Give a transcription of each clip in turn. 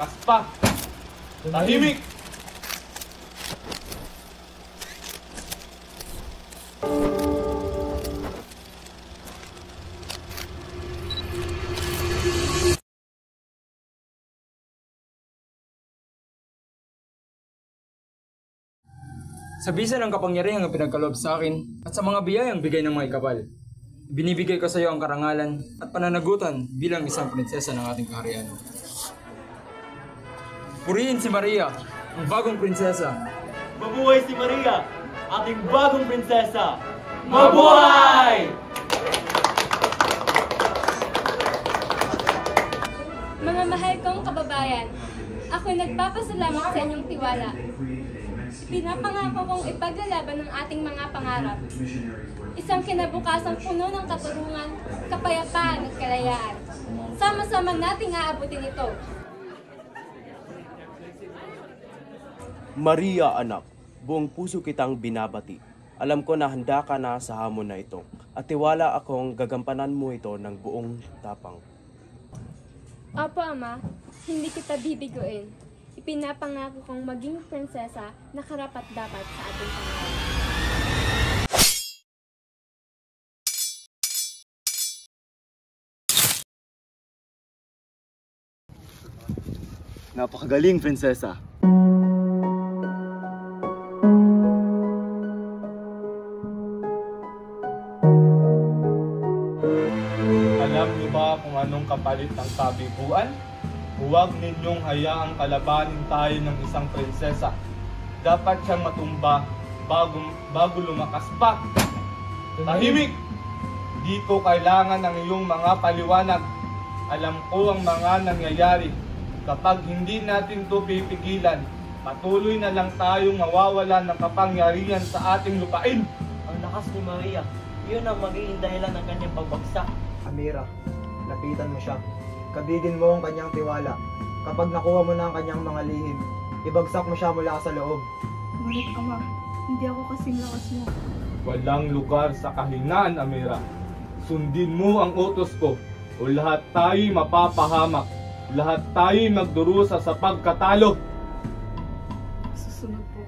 Kaspa! Tahimik! Sa bisa ng kapangyarihan ang pinagkaloob sa akin at sa mga biyayang bigay ng mga ikapal, binibigay ko sa iyo ang karangalan at pananagutan bilang isang prinsesa ng ating kaharian. Purihin si Maria, ang bagong prinsesa. Mabuhay si Maria, ating bagong prinsesa! Mabuhay! Mga mahal kong kababayan, ako nagpapasalamat sa inyong tiwala. Pinapangako kong ipaglalaban ng ating mga pangarap. Isang kinabukasang puno ng katarungan, kapayapaan at kalayaan. Sama-sama nating aabutin ito. Maria anak, buong puso kitang binabati. Alam ko na handa ka na sa hamon na ito at tiwala akong gagampanan mo ito ng buong tapang. Opo, Ama, hindi kita bibiguin. Ipinapangako kong maging prinsesa na karapat-dapat sa ating pangalan. Napakagaling, prinsesa! Alam niyo ba kung anong kapalit ng kabiguan? Huwag ninyong hayaang kalabanin tayo ng isang prinsesa. Dapat siyang matumba bago lumakas pa. Tahimik! Di ko kailangan ng iyong mga paliwanag. Alam ko ang mga nangyayari. Kapag hindi natin ito pipigilan, patuloy na lang tayong mawawala ng kapangyarihan sa ating lupain. Ang lakas ni Maria, yun ang magiging dahilan ng kanyang pagbagsak. Amira, lapitan mo siya. Kabigin mo ang kanyang tiwala. Kapag nakuha mo na ang kanyang mga lihim, ibagsak mo siya mula sa loob. Ngunit Ama, hindi ako kasing lakas mo. Walang lugar sa kahinaan, Amira. Sundin mo ang utos ko o lahat tayo'y mapapahamak. Lahat tayo'y magdurusa sa pagkatalo. Susunod po.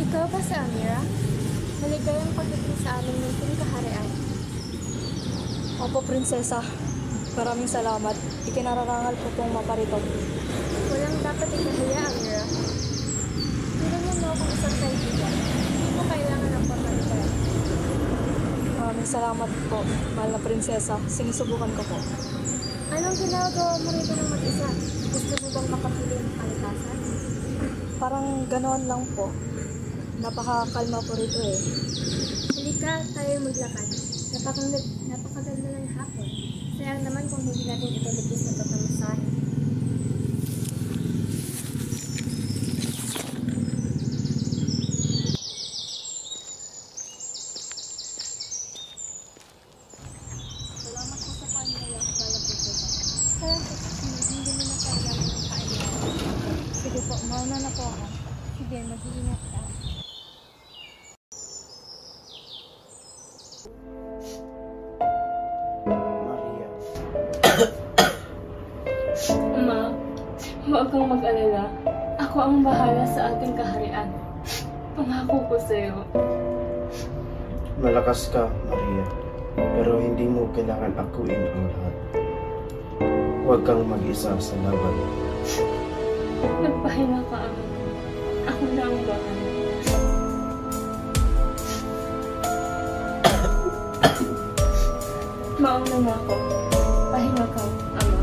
Ikaw ba si Amira? Maligayang pagdating sa aming munting kaharian. Opo, prinsesa. Maraming salamat. Ikinararangal ko pong maparito. Walang dapat ikahiya, Amira. Tulungan mo akong isang kaibigan. Hindi mo kailangan ng pamalitan. Maraming salamat po, mahal na prinsesa. Sinusubukan ko po. Anong ginagawa mo rito ng mag-isa? Gusto mo bang makapiling ang kalikasan? Parang ganoon lang po. Napakakalma po rito eh. Halika, tayo maglakad. Napakaganda ng hapon. Sayang naman kung hindi natin ito lubos na tatamasahin. Salamat po sa paanyaya, Bala Prinsesa. Sayang po kasi hindi mo na kailangan ng kailangan. Sige po, mauna na po ako. Sige, mag-iingat ka. Maria. Ama, huwag kang mag-alala. Ako ang bahala sa ating kaharian. Pangako ko sa'yo. Malakas ka, Maria. Pero hindi mo kailangan akuin ang lahat. Huwag kang mag-isa sa laban. Nagpahinga ka, Ama. Ako na ang bahala. Mauna na ako. Pahinga ka, Ama.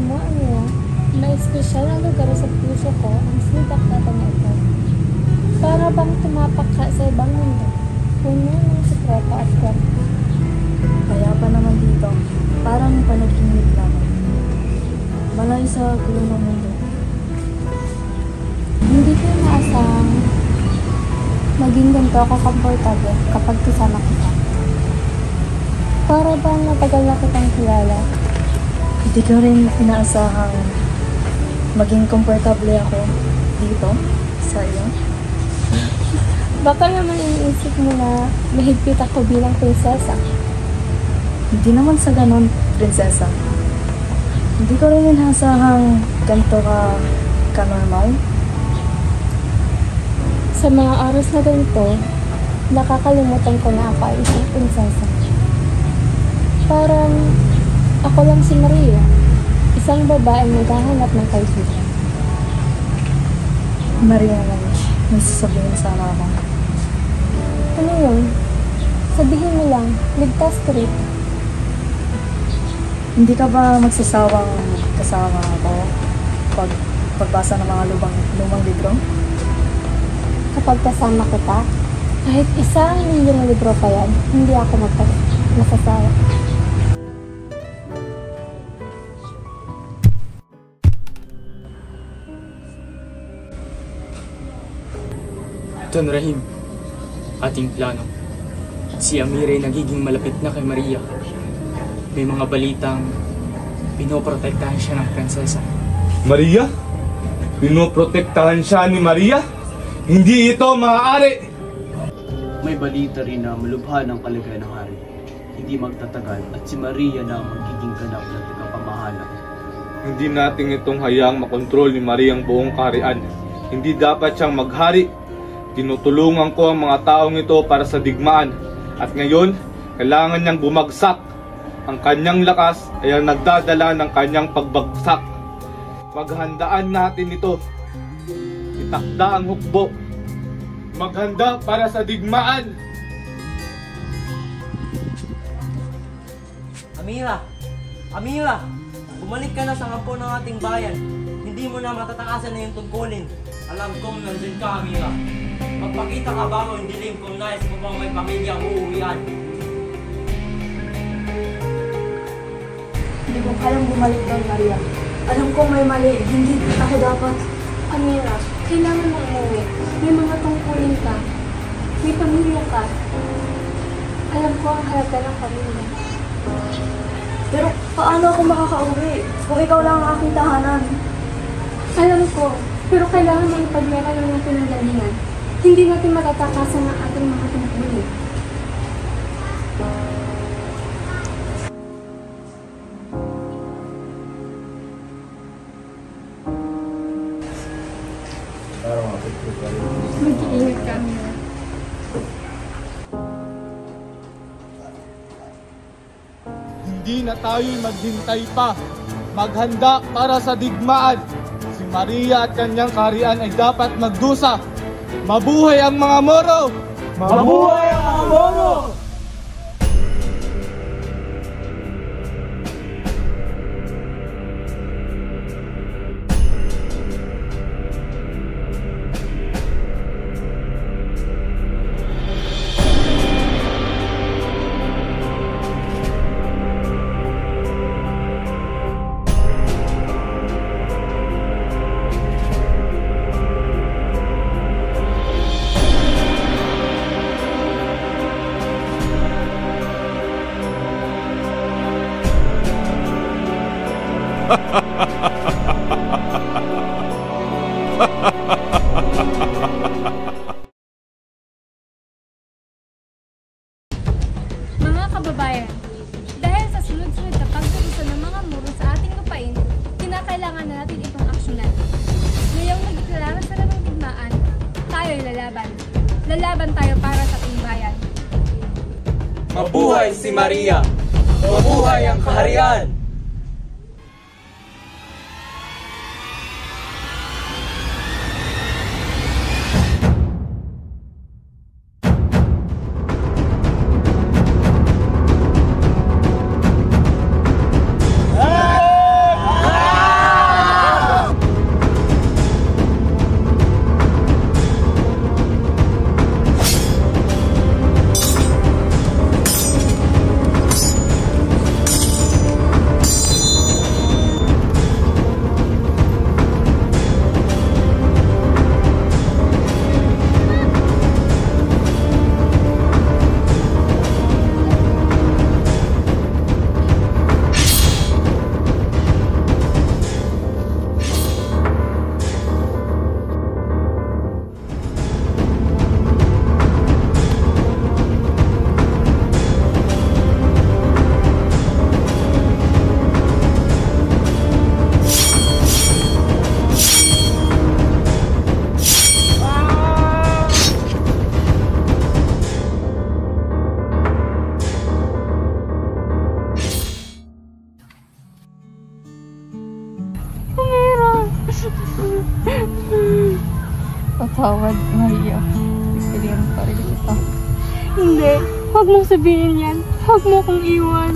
mo, Amira, may espesyal na lugar sa puso ko ang sinidakdatan na ito. Para bang tumapak ka sa ibang mundo, puno ng sekreto at kwento. Kaya pa naman dito, parang panaginip lamang. Malay sa gulo ng mundo. Hindi ko inaasahang maging ganito ako komportable kapag kasama kita. Para bang matagal na kitang kilala. Hindi ko rin inaasahang maging komportable ako dito sa iyo. Baka naman iniisip mo na mahigpit ako bilang prinsesa. Hindi naman sa ganon, prinsesa. Hindi ko rin inaasahang ganito ka normal. Sa mga oras na ganito, nakakalimutan ko na ako ay isang prinsesa. Parang ako lang si Maria, isang babaeng naghahanap ng kaibigan. Maria Manish, may sasabihin sana ako. Ano yun? Sabihin mo lang, ligtas ka rito. Hindi ka ba magsasawang kasama ako pagbasa ng mga lumang libro? Kapag kasama kita, kahit isang milyong libro pa yan, hindi ako masasawa. Don Rahim, ating plano. Si Amira ay nagiging malapit na kay Maria. May mga balitang pinoprotektahan siya ng prinsesa. Maria? Pinoprotektahan siya ni Maria? Hindi ito maaari! May balita rin na malubha ng kalagayan ng hari. Hindi magtatagal at si Maria na ang magiging ganap na tagapamahala. Hindi natin itong hayaang makontrol ni Maria ang buong kaharian. Hindi dapat siyang maghari. Tinutulungan ko ang mga taong ito para sa digmaan. At ngayon, kailangan niyang bumagsak. Ang kanyang lakas ay ang nagdadala ng kanyang pagbagsak. Paghandaan natin ito. Itakda ang hukbo. Maghanda para sa digmaan. Amira! Amira! Bumalik ka na sa kampo ng ating bayan. Hindi mo na matatakasan na yung tungkulin. Alam kong nandun ka, Amira. Magpakita ka bago ang dilim kung nais mo bang may pamilyang uuwian. Hindi ko kayang bumalik doon, Maria. Alam ko may mali. Hindi ako dapat. Amira, kailangan mong umuwi. May mga tungkulin ka. May pamilya ka. Alam ko ang halaga ng pamilya. Pero paano ako makakauwi kung ikaw lang ang aking tahanan? Alam ko, pero kailangan mong ipagmera ng pinanggalingan. Hindi natin matatakasan ang ating mga tungkulin. Mag-iingat ka, Amira. Hindi na tayo maghintay pa. Maghanda para sa digmaan. Si Maria at kanyang kaharian ay dapat magdusa. Mabuhay ang mga Moro! Mabuhay ang mga Moro! Mga kababayan, dahil sa sunod-sunod na pagkurusa ng mga muro sa ating lupain, kinakailangan na natin itong aksyonan. Ngayong nagdeklarasyon sila ng digmaan, tayo'y lalaban. Lalaban tayo para sa ating bayan. Mabuhay si Maria! Mabuhay ang kaharian! Patawad, Maria. Pipiliin pa rin kita. Hindi. Huwag mong sabihin yan. Huwag mo kong iwan.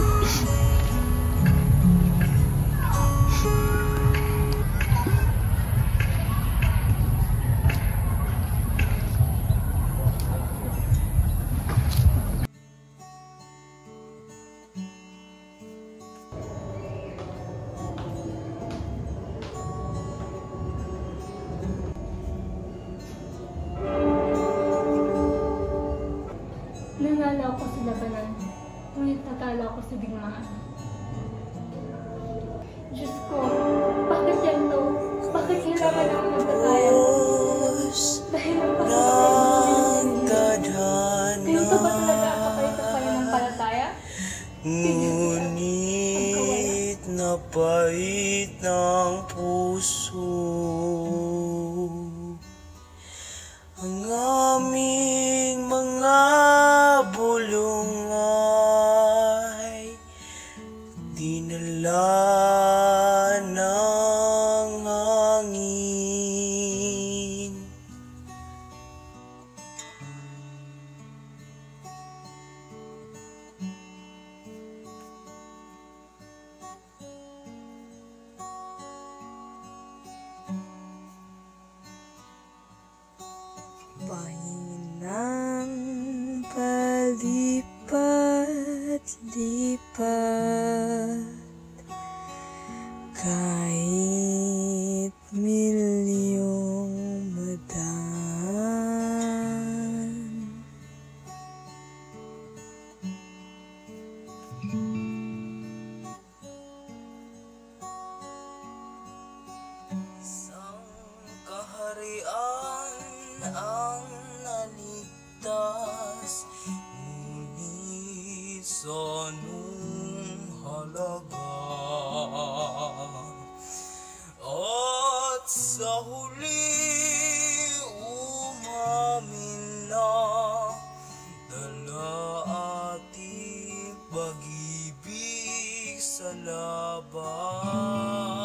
Nanalo ako sa labanan, ngunit natalo ako sa digmaan. Diyos ko, bakit ganito? Bakit kailangan ako magpatayan? Dahil ang pagpapatayan ng ganito ba talaga ang kapayat-payan ng palataya? Ngunit napait ng puso ang aming mga bulong ay dinala ng hangin. Pahinang palipat-lipat kahit milyong madan. Isang kaharian ang naligtas, ngunit sa anong halaga? At sa huli umamin na dala ating pag-ibig sa laban.